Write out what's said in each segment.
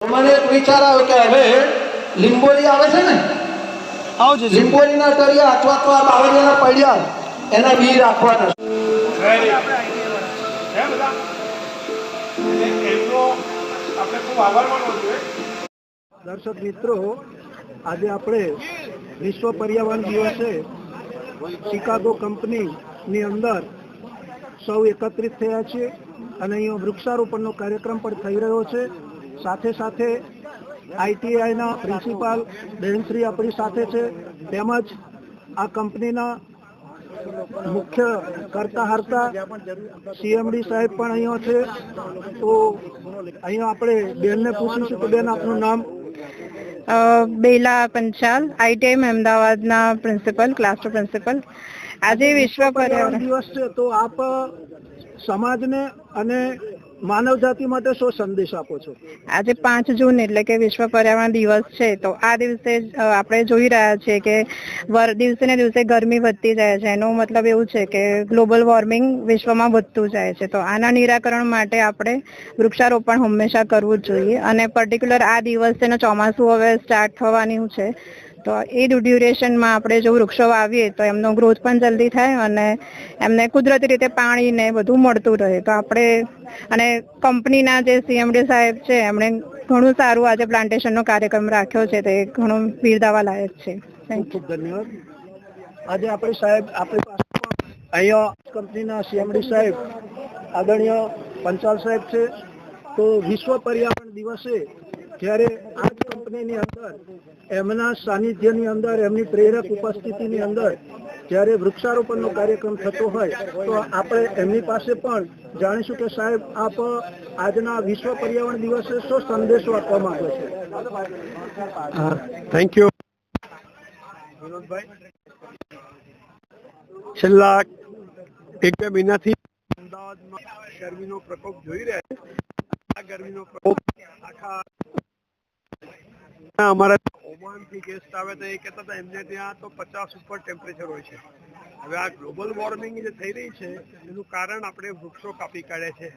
મને એક વિચાર આવ્યો કે હવે લીંબોળી આવે છે ને, લીંબોળીના તળિયા અથવા તો આ બાવળિયાના પડિયા એના બી રાખવાના. દર્શક મિત્રો, આજે આપણે વિશ્વ પર્યાવરણ દિવસે શિકાગો કંપનીની અંદર સૌ એકત્રિત થયા છે અને અહીંયા વૃક્ષારોપણનો કાર્યક્રમ પણ થઈ રહ્યો છે. સાથે સાથે આઈટીઆઈના પ્રિન્સિપાલ બહેનશ્રી આપણી સાથે છે, તેમજ આ કંપનીના મુખ્ય કરતા હર્તા સીએમડી સાહેબ પણ અહીંયા છે. તો અહીંયા આપણે બેનને પૂછીશું કે બેન, આપનું નામ? બેલા પંચાલ, આઈટીઆઈ અમદાવાદના પ્રિન્સિપલ, ક્લાસ 2 પ્રિન્સિપલ. આજે વિશ્વ પર્યાવરણ દિવસ છે, તો આપ સમાજને અને માનવ જાતિ માટે શું સંદેશ આપો છો? આજે 5 જૂન એટલે કે વિશ્વ પર્યાવરણ દિવસ છે, તો આ દિવસે આપણે જોઈ રહ્યા છીએ કે દિવસે ને દિવસે ગરમી વધતી જાય છે. એનો મતલબ એવું છે કે ગ્લોબલ વોર્મિંગ વિશ્વમાં વધતું જાય છે. તો આના નિરાકરણ માટે આપણે વૃક્ષારોપણ હંમેશા કરવું જ જોઈએ. અને પર્ટિક્યુલર આ દિવસ છે ને, ચોમાસું હવે સ્ટાર્ટ થવાનું છે, તો એ ડ્યુરેશનમાં આપણે જો વૃક્ષો વાવીએ તો એમનો ગ્રોથ પણ જલ્દી થાય અને એમને કુદરતી રીતે પાણી ને બધું મળતું રહે. તો આપણે અને કંપનીના જે સીએમડી સાહેબ છે, એમણે ઘણું સારું આજે પ્લાન્ટેશનનો કાર્યક્રમ રાખ્યો છે, તે ઘણું બિરદાવવા લાયક છે. ખૂબ ખૂબ ધન્યવાદ. આજે આપણે સાહેબ આપણી પાસે અહીંયા કંપનીના સીએમડી સાહેબ આદરણીય પંચાલ સાહેબ છે. તો વિશ્વ પર્યાવરણ દિવસે જ્યારે આ કંપનીની અંદર એમના સાનિધ્યની અંદર, એમની પ્રેરક ઉપસ્થિતિની અંદર જ્યારે વૃક્ષારોપણનો કાર્યક્રમ થતો હોય, તો આપણે એમની પાસે પણ જાણીશું કે સાહેબ, આપ આજના વિશ્વ પર્યાવરણ દિવસે શું સંદેશો આપવા માંગો છો? Thank you Vinodbhai. છેલ્લા 1-2 મહિનાથી અમદાવાદમાં ગરમીનો પ્રકોપ જોઈ રહ્યા છે. આ ગરમીનો પ્રકોપ આખા અમારા ઓમાનથી ગેસ્ટ આવે તો એ કહેતા હતા એમને ત્યાં તો 50 ઉપર ટેમ્પરેચર હોય છે. હવે આ ગ્લોબલ વોર્મિંગ જે થઈ રહી છે, એનું કારણ આપણે વૃક્ષો કાપી કાઢ્યા છે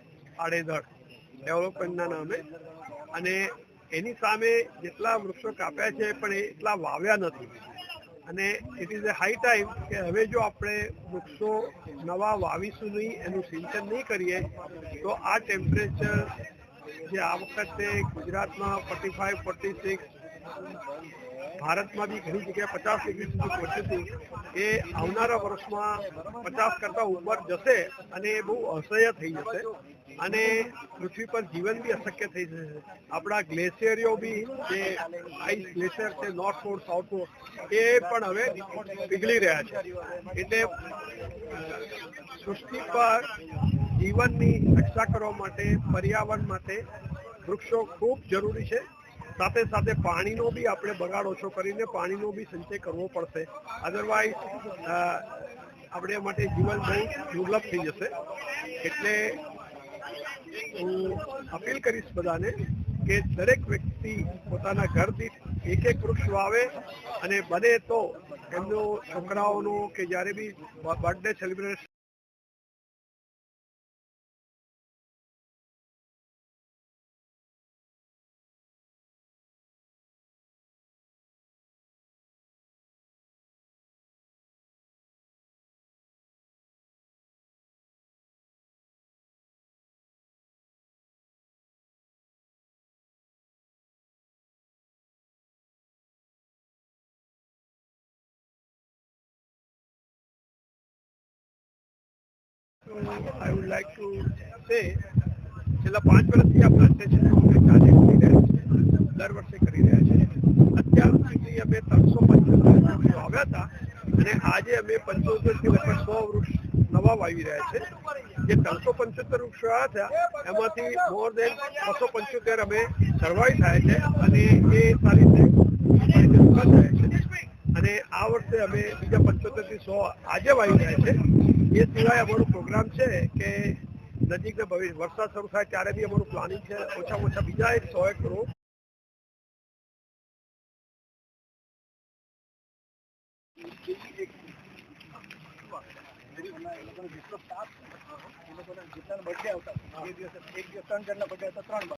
આડેધડ ડેવલપમેન્ટના નામે. અને એની સામે જેટલા વૃક્ષો કાપ્યા છે પણ એટલા વાવ્યા નથી. અને it is a high time કે હવે જો આપણે વૃક્ષો નવા વાવીશું નહીં, એનું સિંચન નહીં કરીએ, તો આ ટેમ્પરેચર જે આ વખતે ગુજરાતમાં 45-46, ભારતમાં બી ઘણી જગ્યાએ 50 ડિગ્રી સુધી પહોંચ્યું હતું, એ આવનારા વર્ષમાં 50 કરતાં ઉપર જશે અને એ બહુ અસહ્ય થઈ જશે અને પૃથ્વી પર જીવન બી અશક્ય થઈ જશે. આપણા ગ્લેશિયરો બી જે આઈસ ગ્લેશિયર છે, નોર્થ પોલ, સાઉથ પોલ, એ પણ હવે પીગળી રહ્યા છે. એટલે સૃષ્ટિ પર જીવનની રક્ષા કરવા માટે, પર્યાવરણ માટે વૃક્ષો ખૂબ જરૂરી છે. સાથે સાથે પાણીનો બી આપણે બગાડ ઓછો કરીને પાણીનો બી સંચય કરવો પડશે. અધરવાઇઝ આપણે માટે જીવન બહુ દુર્લભ થઈ જશે. એટલે હું અપીલ કરીશ બધાને કે દરેક વ્યક્તિ પોતાના ઘર દીઠ 1 વૃક્ષ વાવે અને બને તો એમનો છોકરાઓનો કે જ્યારે બી birthday celebration I would like to say છેલ્લા 5 વર્ષથી આ પ્લાન્ટેશનનો અમે કાર્ય કરી રહ્યા છીએ, દર વર્ષે કરી રહ્યા છીએ. અત્યાર સુધી અમે 375 વૃક્ષો વાવ્યા હતા અને આજે અમે 75 થી લગભગ 100 વૃક્ષ નવા વાવી રહ્યા છે. જે 375 વૃક્ષો આવ્યા હતા એમાંથી મોર દેન 275 અમે સર્વાઈવ થાય છે અને એ સારી રીતે થાય છે. અને આ વર્ષે અમે બીજા 75 થી 100 આજે વાવી રહ્યા છે. એ સિવાય અમારો પ્રોગ્રામ છે કે નજીકના ભવિષ્ય વરસાદ શરૂ થાય ત્યારે બી અમારું પ્લાનિંગ છે ઓછામાં ઓછા બીજા 100 કરોડ જેટલાના બર્થડે આવતા એ દિવસે એક દિવસ 3 જણના બર્થડે હતા 3 બાળકો